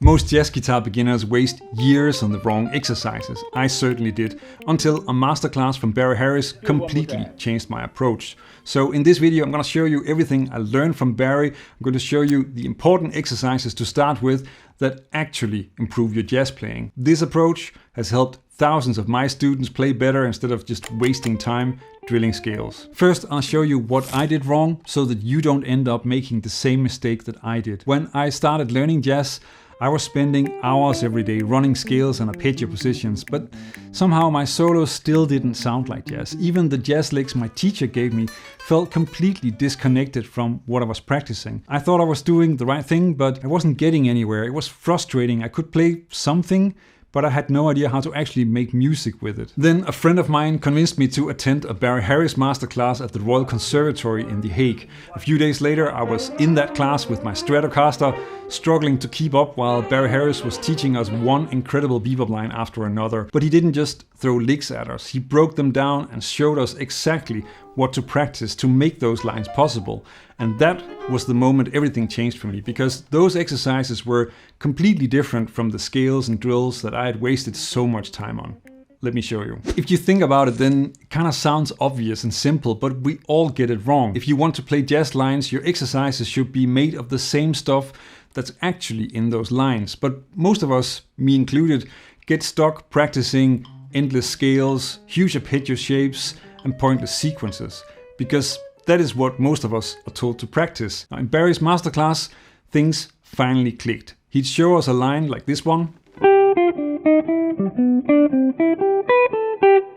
Most jazz guitar beginners waste years on the wrong exercises. I certainly did, until a masterclass from Barry Harris completely changed my approach. So in this video I'm going to show you everything I learned from Barry. I'm going to show you the important exercises to start with that actually improve your jazz playing. This approach has helped thousands of my students play better instead of just wasting time drilling scales. First, I'll show you what I did wrong so that you don't end up making the same mistake that I did. When I started learning jazz, I was spending hours every day running scales and arpeggio positions, but somehow my solos still didn't sound like jazz. Even the jazz licks my teacher gave me felt completely disconnected from what I was practicing. I thought I was doing the right thing, but I wasn't getting anywhere. It was frustrating. I could play something, but I had no idea how to actually make music with it. Then a friend of mine convinced me to attend a Barry Harris masterclass at the Royal Conservatory in The Hague. A few days later, I was in that class with my Stratocaster, struggling to keep up while Barry Harris was teaching us one incredible bebop line after another. But he didn't just throw licks at us, he broke them down and showed us exactly what to practice to make those lines possible. And that was the moment everything changed for me, because those exercises were completely different from the scales and drills that I had wasted so much time on. Let me show you. If you think about it, then it kind of sounds obvious and simple, but we all get it wrong. If you want to play jazz lines, your exercises should be made of the same stuff that's actually in those lines. But most of us, me included, get stuck practicing endless scales, huge arpeggio shapes, and pointless sequences, because that is what most of us are told to practice. Now, in Barry's masterclass, things finally clicked. He'd show us a line like this one.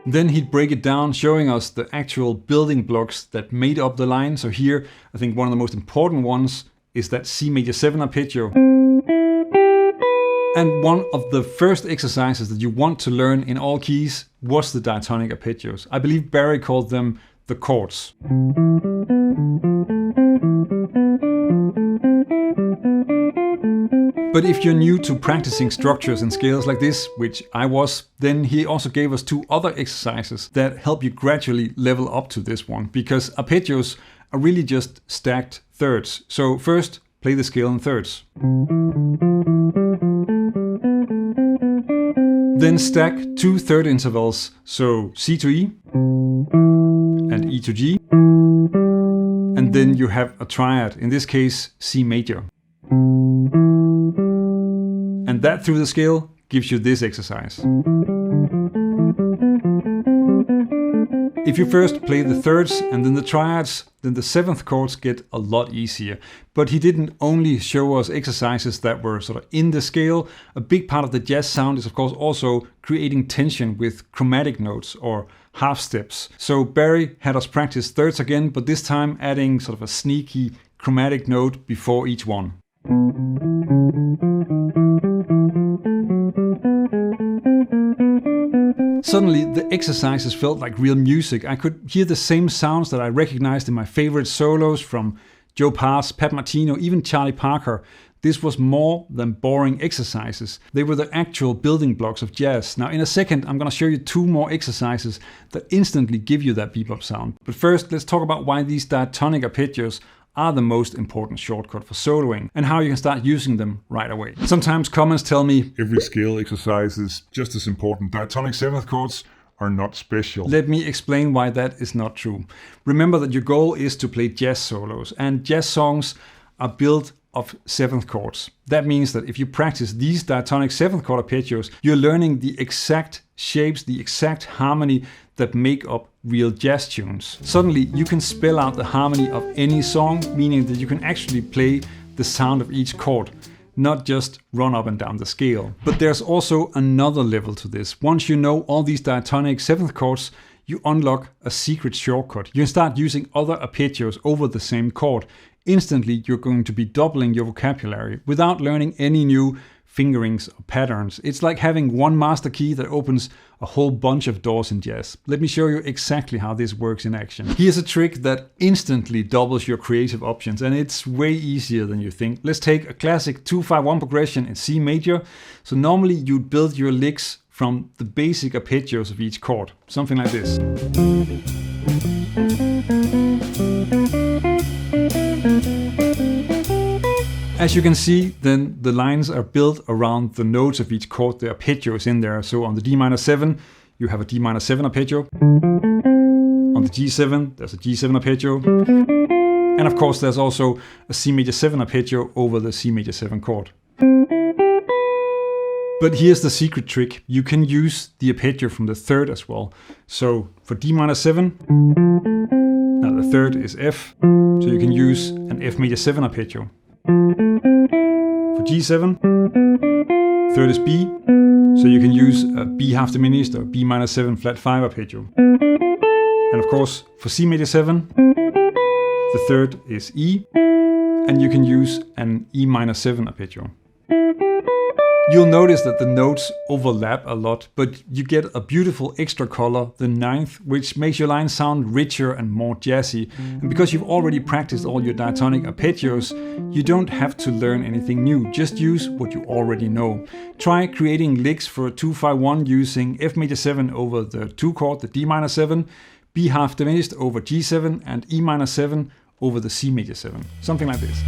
Then he'd break it down, showing us the actual building blocks that made up the line. So here, I think one of the most important ones is that C major 7 arpeggio. And one of the first exercises that you want to learn in all keys was the diatonic arpeggios. I believe Barry called them the chords. But if you're new to practicing structures and scales like this, which I was, then he also gave us two other exercises that help you gradually level up to this one, because arpeggios are really just stacked thirds. So first, play the scale in thirds. Then stack two third intervals, so C to E and E to G. And then you have a triad, in this case C major. And that through the scale gives you this exercise. If you first play the thirds and then the triads, then the seventh chords get a lot easier. But he didn't only show us exercises that were sort of in the scale. A big part of the jazz sound is of course also creating tension with chromatic notes or half steps. So Barry had us practice thirds again, but this time adding sort of a sneaky chromatic note before each one. Suddenly, the exercises felt like real music. I could hear the same sounds that I recognized in my favorite solos from Joe Pass, Pat Martino, even Charlie Parker. This was more than boring exercises. They were the actual building blocks of jazz. Now, in a second, I'm going to show you two more exercises that instantly give you that bebop sound. But first, let's talk about why these diatonic arpeggios are the most important shortcut for soloing and how you can start using them right away. Sometimes comments tell me, every scale exercise is just as important. Diatonic seventh chords are not special. Let me explain why that is not true. Remember that your goal is to play jazz solos, and jazz songs are built of seventh chords. That means that if you practice these diatonic seventh chord arpeggios, you're learning the exact shapes, the exact harmony that make up real jazz tunes. Suddenly you can spell out the harmony of any song, meaning that you can actually play the sound of each chord, not just run up and down the scale. But there's also another level to this. Once you know all these diatonic seventh chords, you unlock a secret shortcut. You can start using other arpeggios over the same chord. Instantly, you're going to be doubling your vocabulary without learning any new fingerings or patterns. It's like having one master key that opens a whole bunch of doors in jazz. Let me show you exactly how this works in action. Here's a trick that instantly doubles your creative options, and it's way easier than you think. Let's take a classic 2-5-1 progression in C major. So normally you'd build your licks from the basic arpeggios of each chord, something like this. As you can see, then the lines are built around the notes of each chord. The arpeggio is in there. So on the D minor 7, you have a D minor 7 arpeggio. On the G7, there's a G7 arpeggio. And of course, there's also a C major 7 arpeggio over the C major 7 chord. But here's the secret trick. You can use the arpeggio from the third as well. So for D minor 7, now the third is F, so you can use an F major 7 arpeggio. For G7, third is B, so you can use a B half diminished or B minor 7 flat 5 arpeggio. And of course, for C major 7, the third is E, and you can use an E minor 7 arpeggio. You'll notice that the notes overlap a lot, but you get a beautiful extra color, the ninth, which makes your lines sound richer and more jazzy. And because you've already practiced all your diatonic arpeggios, you don't have to learn anything new, just use what you already know. Try creating licks for 2-5-1 using F major 7 over the 2 chord, the D minor 7, B half diminished over G7, and E minor 7 over the C major 7. Something like this.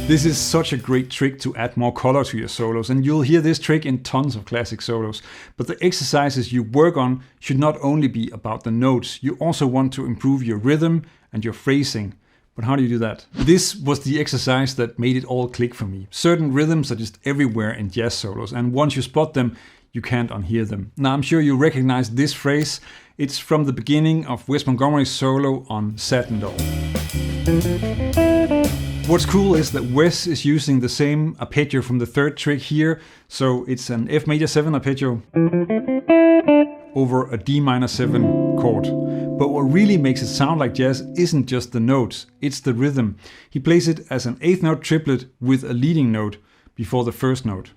This is such a great trick to add more color to your solos, and you'll hear this trick in tons of classic solos. But the exercises you work on should not only be about the notes, you also want to improve your rhythm and your phrasing. But how do you do that? This was the exercise that made it all click for me. Certain rhythms are just everywhere in jazz solos, and once you spot them, you can't unhear them. Now I'm sure you recognize this phrase. It's from the beginning of Wes Montgomery's solo on Satin Doll. What's cool is that Wes is using the same arpeggio from the third trick here, so it's an F major 7 arpeggio over a D minor 7 chord. But what really makes it sound like jazz isn't just the notes, it's the rhythm. He plays it as an 8th note triplet with a leading note before the first note.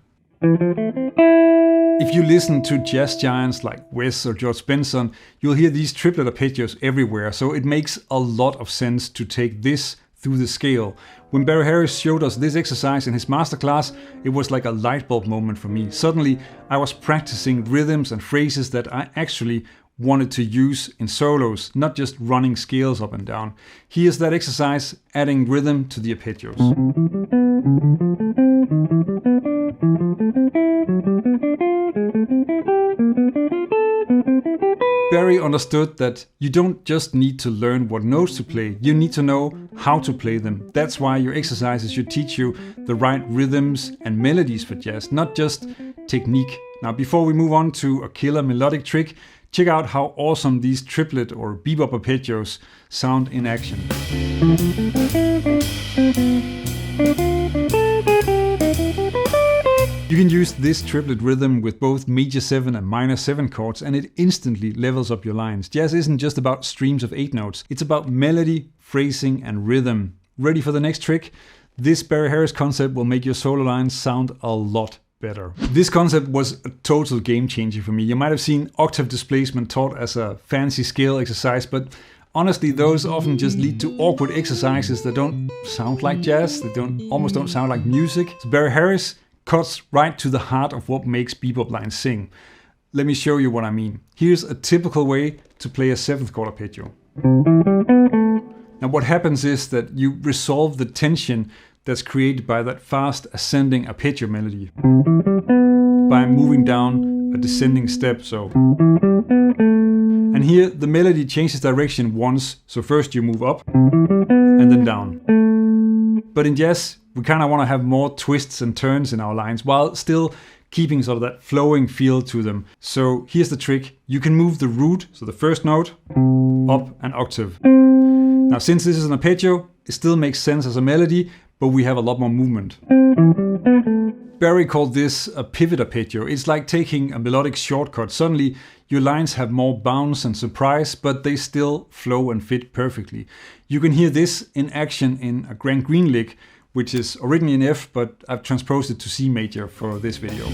If you listen to jazz giants like Wes or George Benson, you'll hear these triplet arpeggios everywhere, so it makes a lot of sense to take this through the scale. When Barry Harris showed us this exercise in his masterclass, it was like a light bulb moment for me. Suddenly, I was practicing rhythms and phrases that I actually wanted to use in solos, not just running scales up and down. Here's that exercise, adding rhythm to the arpeggios. Barry understood that you don't just need to learn what notes to play, you need to know how to play them. That's why your exercises should teach you the right rhythms and melodies for jazz, not just technique. Now, before we move on to a killer melodic trick, check out how awesome these triplet or bebop arpeggios sound in action. You can use this triplet rhythm with both major 7 and minor 7 chords, and it instantly levels up your lines. Jazz isn't just about streams of 8 notes, it's about melody, phrasing and rhythm. Ready for the next trick? This Barry Harris concept will make your solo lines sound a lot better. This concept was a total game changer for me. You might have seen octave displacement taught as a fancy scale exercise, but honestly, those often just lead to awkward exercises that don't sound like jazz, they almost don't sound like music. So Barry Harris cuts right to the heart of what makes bebop lines sing. Let me show you what I mean. Here's a typical way to play a 7th chord arpeggio. Now what happens is that you resolve the tension that's created by that fast ascending arpeggio melody by moving down a descending step, so. And here the melody changes direction once, so first you move up and then down. But in jazz, we kind of want to have more twists and turns in our lines while still keeping sort of that flowing feel to them. So here's the trick. You can move the root, so the first note, up an octave. Now since this is an arpeggio, it still makes sense as a melody, but we have a lot more movement. Barry called this a pivot arpeggio. It's like taking a melodic shortcut. Suddenly your lines have more bounce and surprise, but they still flow and fit perfectly. You can hear this in action in a Grant Green lick, which is originally in F, but I've transposed it to C major for this video.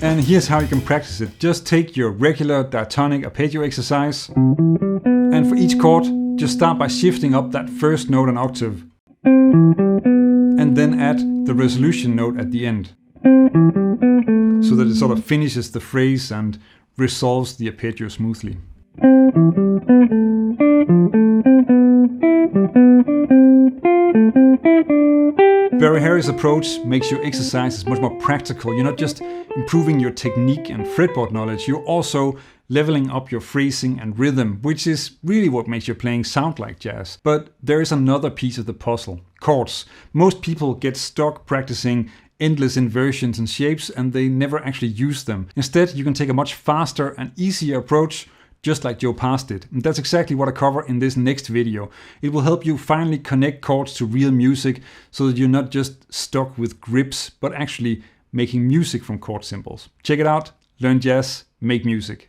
And here's how you can practice it. Just take your regular diatonic arpeggio exercise, and for each chord, just start by shifting up that first note an octave, and then add the resolution note at the end, so that it sort of finishes the phrase and resolves the arpeggio smoothly. Barry Harris' approach makes your exercises much more practical. You're not just improving your technique and fretboard knowledge, you're also leveling up your phrasing and rhythm, which is really what makes your playing sound like jazz. But there is another piece of the puzzle: chords. Most people get stuck practicing endless inversions and shapes and they never actually use them. Instead, you can take a much faster and easier approach, just like Joe Pass did. And that's exactly what I cover in this next video. It will help you finally connect chords to real music so that you're not just stuck with grips, but actually making music from chord symbols. Check it out, learn jazz, make music.